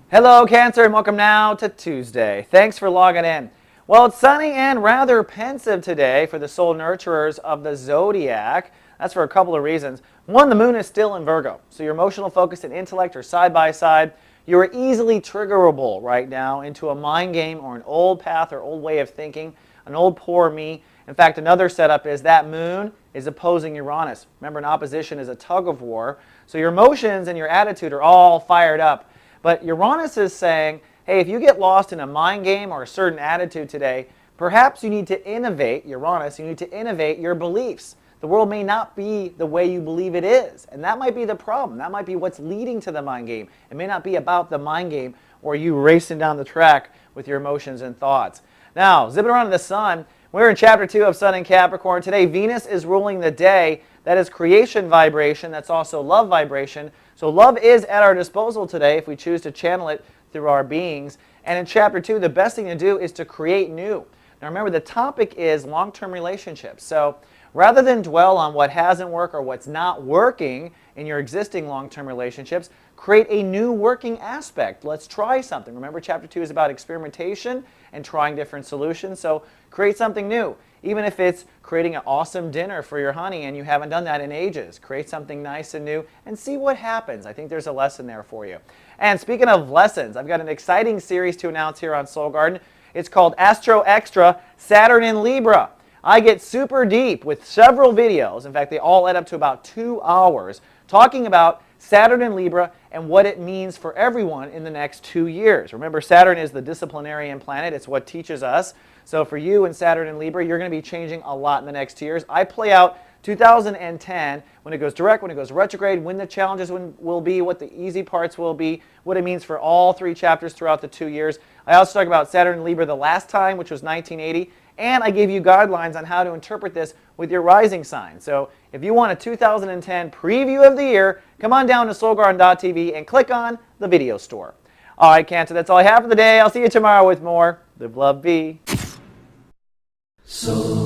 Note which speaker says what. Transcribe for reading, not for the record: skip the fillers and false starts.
Speaker 1: Hello, Cancer, and welcome now to Tuesday. Thanks for logging in. Well, it's sunny and rather pensive today for the soul nurturers of the zodiac. That's for a couple of reasons. One, the moon is still in Virgo, so your emotional focus and intellect are side by side. You are easily triggerable right now into a mind game or an old path or old way of thinking, an old poor me. In fact, another setup is that moon is opposing Uranus. Remember, an opposition is a tug of war. So your emotions and your attitude are all fired up. But Uranus is saying, hey, if you get lost in a mind game or a certain attitude today, perhaps you need to innovate, Uranus, you need to innovate your beliefs. The world may not be the way you believe it is. And that might be the problem. That might be what's leading to the mind game. It may not be about the mind game or you racing down the track with your emotions and thoughts. Now, zipping around in the sun, we're in chapter 2 of Sun in Capricorn. Today, Venus is ruling the day. That is creation vibration. That's also love vibration. So love is at our disposal today if we choose to channel it through our beings. And in chapter 2, the best thing to do is to create new. Now remember, the topic is long-term relationships. So rather than dwell on what hasn't worked or what's not working in your existing long-term relationships, create a new working aspect. Let's try something. Remember, chapter 2 is about experimentation and trying different solutions. So create something new. Even if it's creating an awesome dinner for your honey and you haven't done that in ages. Create something nice and new and see what happens. I think there's a lesson there for you. And speaking of lessons, I've got an exciting series to announce here on Soul Garden. It's called Astro Extra, Saturn in Libra. I get super deep with several videos. In fact, they all add up to about 2 hours talking about Saturn in Libra and what it means for everyone in the next 2 years. Remember, Saturn is the disciplinarian planet. It's what teaches us. So for you and Saturn in Libra, you're going to be changing a lot in the next 2 years. I play out 2010, when it goes direct, when it goes retrograde, when the challenges will be, what the easy parts will be, what it means for all 3 chapters throughout the 2 years. I also talk about Saturn in Libra the last time, which was 1980. And I gave you guidelines on how to interpret this with your rising sign. So if you want a 2010 preview of the year, come on down to soulgarden.tv and click on the video store. All right, Cancer, that's all I have for the day. I'll see you tomorrow with more. Live, love, be.
Speaker 2: Soul